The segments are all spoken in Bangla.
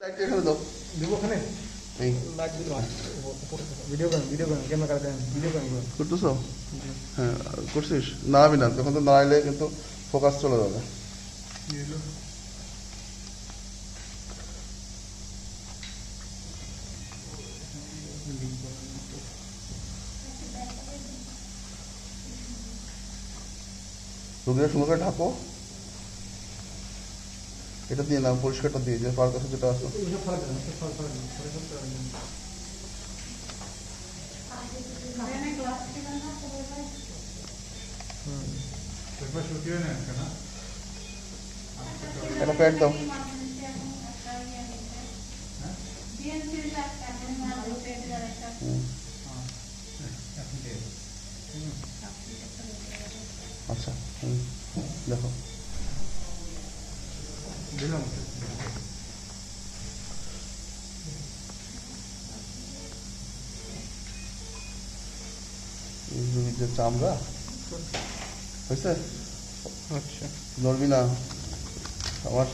এখানে দাও দিব ওখানে এই ভিডিও করেন ক্যামেরা করেন ভিডিও করেন করতেছো হ্যাঁ করছিস নাড়াবি না তখন তো নাড়াইলে কিন্তু ফোকাস চলে যাবে রুগীরা সুন্দর করে ঢাকো এটা দিয়ে না পরিষ্কারটা দিয়ে যে পার কাছে যেটা আছে এটা প্যাড দাও আচ্ছা দেখো দিলাম যে চামড়া হয়েছে আচ্ছা নড়বি না আমার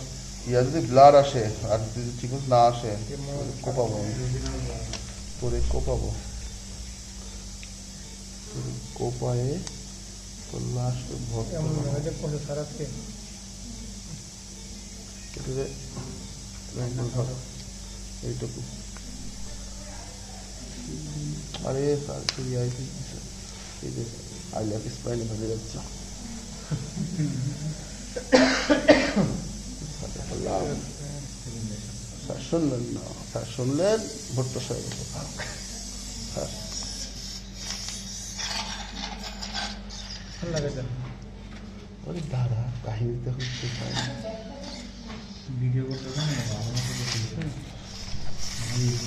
ইয়া যদি ব্লার আসে আর যদি ঠিক মতো না আসে কোপাবো পরে কোপাবো কোপায়ে তো লাস্ট ভর্তি এইটুকু আরে স্যার এই যে আই লাভ স্পাইনে ভেবে যাচ্ছে স্যার শুনলেন না স্যার শুনলেন ভোটটা সাহেব স্যার ওরে দাদা কাহিনী তো হচ্ছে ভিডিও করতে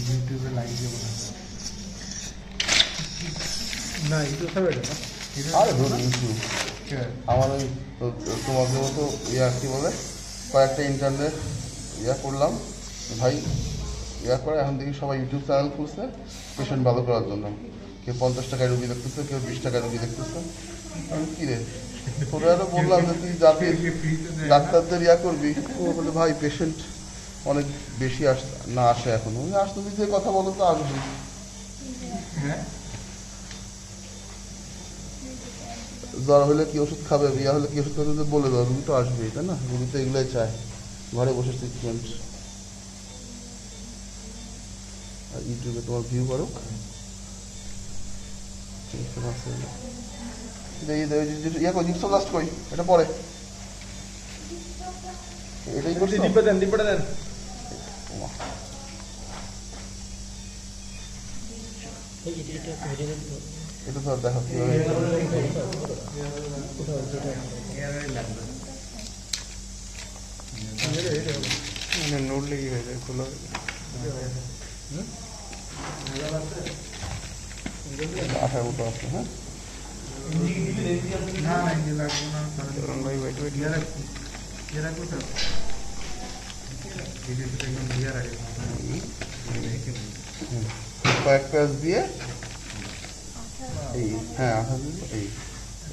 ইউটিউবে লাইভ দেবো না ইউটিউব হবে না আরে ধরুন ইউটিউব আমার ওই তোমাদের মতো ইয়া কী বলে কয়েকটা ইন্টারনেট ইয়া করলাম ভাই ইয়া করে এখন দেখি সবাই ইউটিউব চ্যানেল খুলছে পেশেন্ট ভালো করার জন্য কেউ 50 টাকায় রুগী দেখতেছে কেউ 20 টাকায় রুগী দেখতেছে আমি কী রে তোরা আরও বললাম যে তুই যাবি ডাক্তারদের ইয়া করবি ও বলে ভাই পেশেন্ট অনেক বেশি না আসে এখন আসতে দিতে কথা বলো তো আসবি হ্যাঁ জ্বর হলে কি ওষুধ খাবে বিয়া হলে কি ওষুধ খাবে বলে দাও রুগী তো আসবেই তাই না রুগী তো এগুলোই চায় ঘরে বসে ট্রিটমেন্ট আর ইউটিউবে তোমার ভিউ করো ইয়া কই জিপসো লাস্ট কই এটা পরে এটাই করছি দিব্যা দেন এটা তো দেখো কিভাবে নড়লে কি হয়ে যায় খোলা আঠার মতো আছে হ্যাঁ কয়েক প্যাচ দিয়ে এই হ্যাঁ আঠা দিয়ে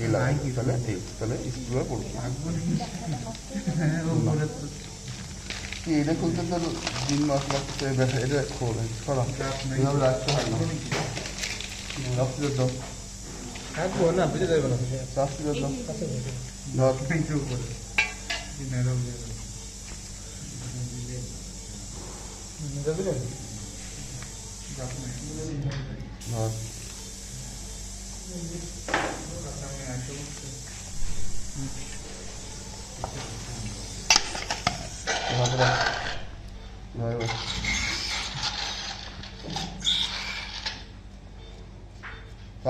এই লাগাই তাহলে স্কুলে পড়বে কি এটা খুলতে তো 3 মাস লাগছে ব্যথা এটা খোলে সরা এভাবে রাখতে হয় না রাত্রির দাও থাকবো না বুঝে যাবে না রাত্রির দাও ধর ধর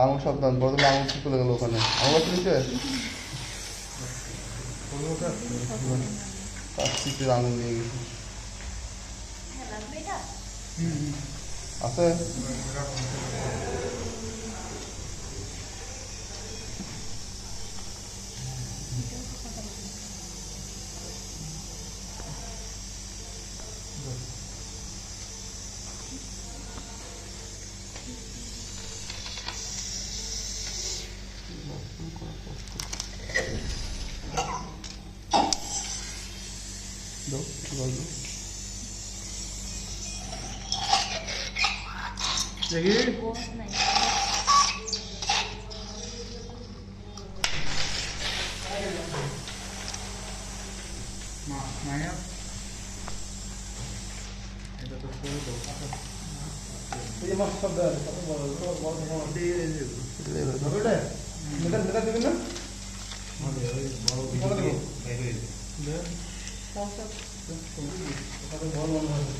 আঙুল সাবধান বড় আঙুল চলে গেল ওখানে আঙুল নিচে কাশিতে আঙুল নিয়ে গেছে আছে দাও জল দাও দেখি মায়া এটা তো শুরু তো এই যে মাছ সব দেয় কত বড় বড় বড় দিয়ে ওটা মেটা মেটা দিবেন না আমাদের ওই বড় বড় দেব এই হয়ে দে সব সব কত বড় বড় হবে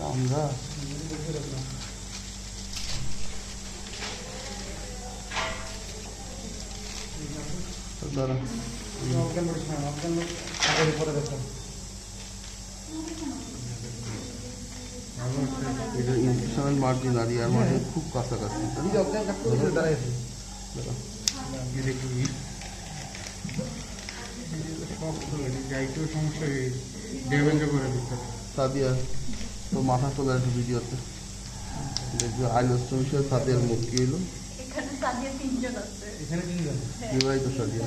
আমরা দাঁড়া অজ্ঞান বলিস না অজ্ঞান আগে পরে দেখুন এটা ইনফিউশনাল মার্জিন আর ইয়ার মার্জিন খুব কাছাকাছি এই যে অজ্ঞান কাটতে বসে দাঁড়াইছে যাইতেও সমস্যা ড্যামেজও করে দিতে সাদিয়া তো মাথা চলে আসবে ভিডিওতে দেখবে আইলস মিশে সাদিয়ার মুখ কি হলো এখানে সাদিয়া তিনজন আছে এখানে তিনজন বিবাহিত সাদিয়া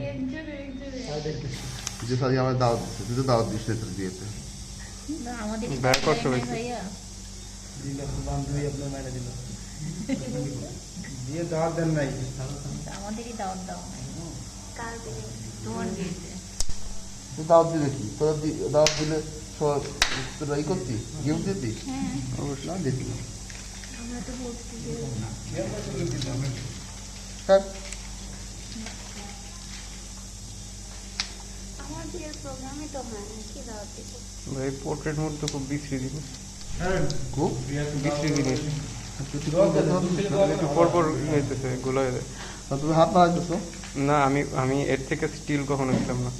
একজন যে সাদিয়া আমার দাওয়াত দিচ্ছে তুই তো দাওয়াত দিস না তোর বিয়েতে না আমাদের ব্যাক করতে হয়েছে। ভাইয়া দিলে বান্ধবী আপনার মাইনে দিল দিয়ে দাওয়াত দেন নাই আমাদেরই দাওয়াত দাও নাই কার বিয়ে তোমার বিয়েতে তুই দাওয়াত দিলে কি তোরা দাওয়াত দিলে সব তোরা ই করতি গিফট দিতি হ্যাঁ অবশ্যই না দিতি আমরা তো বলছি যে হ্যাঁ আমার বিয়ের প্রোগ্রামই তো হয় না কি দাওয়াত দিব ভাই পোর্ট্রেট মোড তো খুব বিশ্রী জিনিস, খুব বিশ্রী জিনিস। তুই ঠিক মতো দাওয়াত দিস না? একটু পর পর হইতেছে গুলো হয়ে যায়। আর তুমি হাত নাড়াইতেছো না আমি আমি এর থেকে স্টিল কখনো দিতাম না।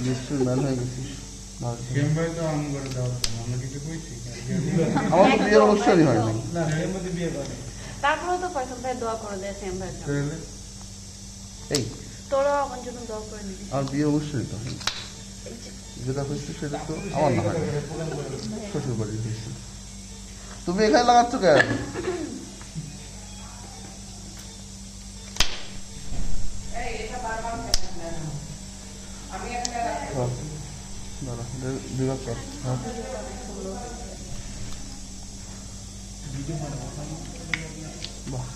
নিশ্চয়ই ম্যান হয়ে গেছিস গেমবাই তো আম করে দাওয়াত আমরা কিছু কইছি আমার তো বিয়ের অনুষ্ঠানই হয় নাই না এর মধ্যে বিয়ে করে তারপরে তো ফয়সাল ভাই দোয়া করে দেয় সেম ভাই এই তোরাও আমার জন্য দোয়া করে দিবি আমার বিয়ে অনুষ্ঠানই তো হয়নি। যেটা হয়েছে সেটা তো আমার না হয় শ্বশুর বাড়ির হয়েছে তুমি এখানে লাগাচ্ছ কেন দাঁড়া বিভাগ কর হ্যাঁ বাহ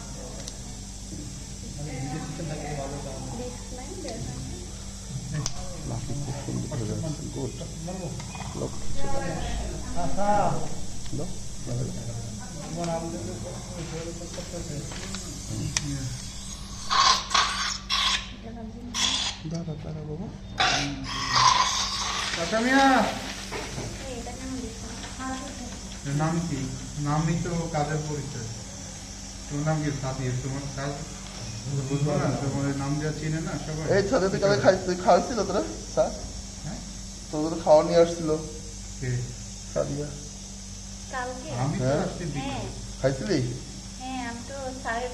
নাকি খুব সুন্দর করে যাচ্ছে গুড লক্ষ্মী ছেলে দাও দাঁড়া দাঁড়া বাবা কাকা মিয়া এটা কেন দিছো নাম কি নামই তো কাজের পরিচয় তোমার নাম কি সাদিয়া তোমার কাজ বুঝবো না তোমার নাম যা চিনে না সবাই এই ছাদে তুই কালে খাওয়াইছিল তোরা স্যার হ্যাঁ? তোদের খাওয়া নিয়ে আসছিল কে? সাদিয়া কালকে আমি তো হ্যাঁ? আসছি হ্যাঁ খাইছিলি হ্যাঁ আমি তো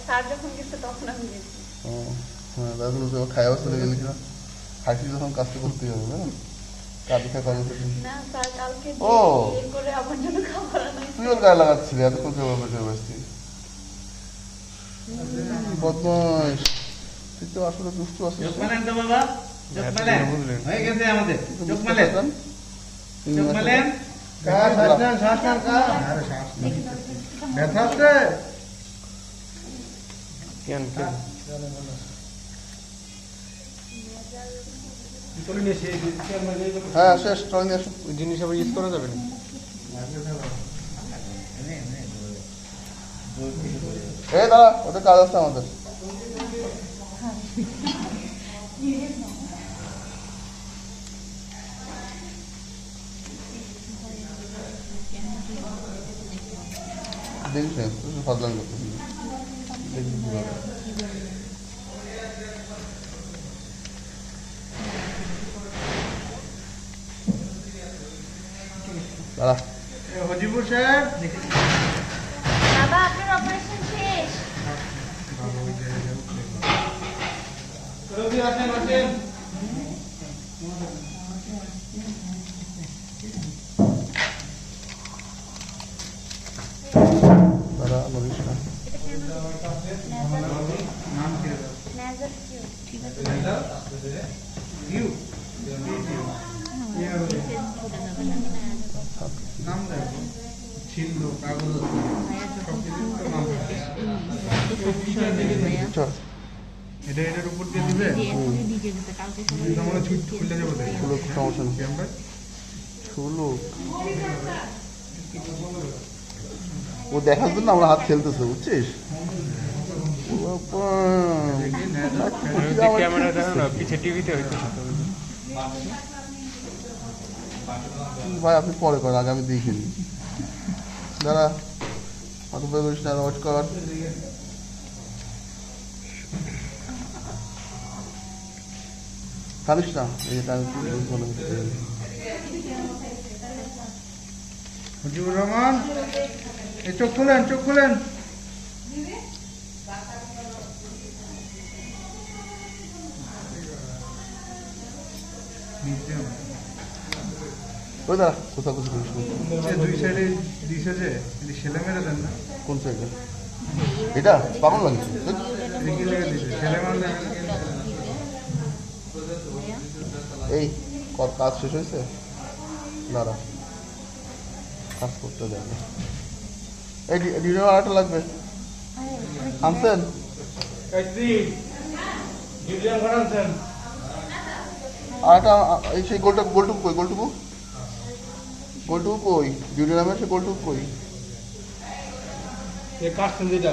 স্যার যখন গেছে তখন আমি গেছি ও হ্যাঁ দাদা তো খাইয়াও চলে গেলি কিনা খাইছিলি যখন কাজটা করতেই হবে না কাজে খাই কাজে না স্যার কালকে ও। বিয়ে করে আমার জন্য খাবার আনাই তুই ওর গায়ে লাগাচ্ছিলি এতক্ষণ কেউ বেঁচে বসছি বদমাস তুই তো আসলে দুষ্টু আছিস চোখ মেলেন তো বাবা চোখ এত মেলেন করে বুঝলেন? হয়ে গেছে আমাদের কিন্তু চোখ বুঝতে মেলেন পারতাম। চোখ মেলেন আরে শ্বাস না ব্যথা আছে কেন কেন চলে নিয়ে সে হ্যাঁ শেষ ট্রয় নিয়ে আসো ওই জিনিস আবার ইউজ করা যাবে না। এই দাঁড়া ওদের কাজ আছে আমাদের দেখিস না তুই ফাজলামি করতেছিস দেখিস কিভাবে দাঁড়া হজিপুর সাহেব বাবা আপনার অপারেশন শেষ রবি আসেন আসেন দাঁড়া বলিস না এটা কেন নাম কি নেজার কিউ ঠিক আছে ইউ নাম দেখো ছিল কাগজ আছে ভাইয়া যখন ভাইয়া চল এটা এটার উপর দিয়ে দিবে যে এখনই ডিজে দিতে কালকে সবাই আমরা ছুট খুলে যাবো তাই খুলো, সমস্যা নেই। ক্যামেরা খুলো। ও দেখার জন্য আমরা হাত খেলতেছে বুঝছিস ও বাবা। ক্যামেরা দেখো না পিছে টিভিতে হইতেছে তো। ভাই আপনি পরে করেন, আগে আমি দেখিনি। দাঁড়া অত বের করিস না, ওয়েট কর। জানিস না এই যে আমি কি বলবো না। মুজিবুর রহমান এই চোখ খুলেন চোখ খুলেন ওই দাঁড়া কোথাও কিছু করিস না। দুই সাইডে দিছে যে এটি সেলে মেরে দেন না কোন সাইডে এটা পাগল লাগছে এগিয়ে লেগে দিছে সেলে মারলে এই কর কাজ শেষ হয়েছে দাঁড়া কাজ করতে যাবে এই ডিনার আরেকটা লাগবে আনছেন কাইদি ডিজাইন করাছেন আরেকটা এই সেই গোলটুকু কই গোলটুকু কই ভিডিও নামে সেই গোলটুকু কই এই কাটছেন যেটা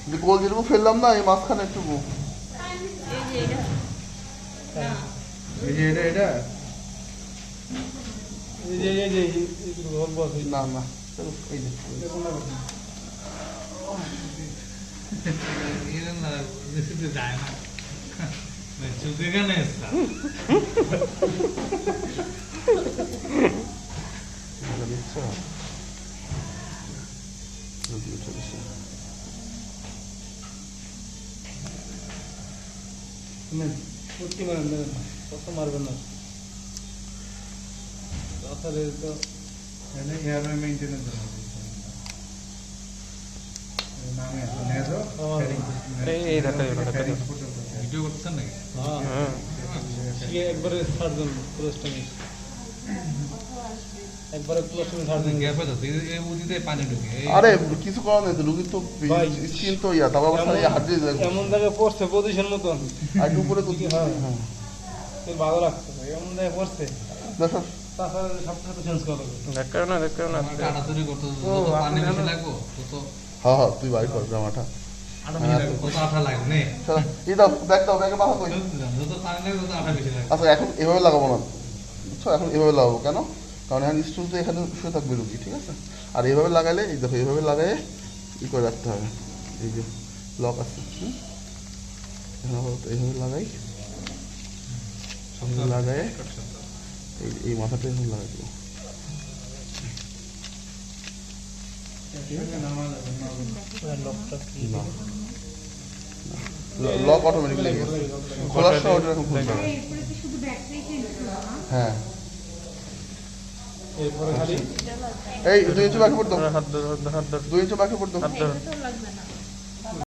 যে গোল যেটুকু ফেললাম না এই মাঝখানে একটুকু এই যে এটা এটা এই যে এই যে বল বল না না চলো এই যে ভালো দিচ্ছ যদিও চলেছে পুটকি মারেন দেবেন না কত মারবেন না তাহলে তো এয়ার মেইনটেনেন্স নামে নেজো এই ধাক্কা দিও, ধাক্কা দিও। ভিডিও করতেছেন নাকি হ্যাঁ ये एक बार सर्जन क्लोज टू मी एक बार close to me surgeon gap আছে এই উদিতে পানি ঢুকে আরে কিছু করার নেই তো রুগীর তো ভাই, স্কিন তো ইয়া তারপর আবার এই হাত দিয়ে এমন জায়গায় পড়ছে পজিশন মতন আর একটু উপরে তুলতে হ্যাঁ। হ্যাঁ খুব ভালো লাগছে ভাই, এমন জায়গায় পড়ছে দেখো তাছাড়া সবটা তো চেঞ্জ করা লাগবে ধাক্কাও না কাটাতুরি করতে ও, যত পানি আপনি বেশি জানেন? লাগবো তত হ্যাঁ হ্যাঁ তুই বাড়ি কর জামাটা কত আঠা লাগবে নে চলো এই দাও ব্যাগের মাথা কই যত পানি লাগবে তত আঠা বেশি লাগবে আচ্ছা এখন এভাবে লাগাবো না বুঝছো এখন এভাবে লাগাবো কেন কারণ এখন স্টুল তো এখানে শুয়ে থাকবে রুগী ঠিক আছে আর এইভাবে লাগালে এই দেখো এইভাবে লাগায়ে ই করে রাখতে হবে এই যে লক আছে এখন আপাতত এইভাবে লাগাই সামনে লাগায়ে এই মাথাটা এখানে লাগাই দেবো লক অটোমেটিকলি খোলার সময় ওটা এখন খুলতে হবে হ্যাঁ এরপরে খালি এই 2 ইঞ্চি বাকি পড়তো হাত ধর 2 ইঞ্চি বাকি পড়তো হাত ধর তো লাগবে না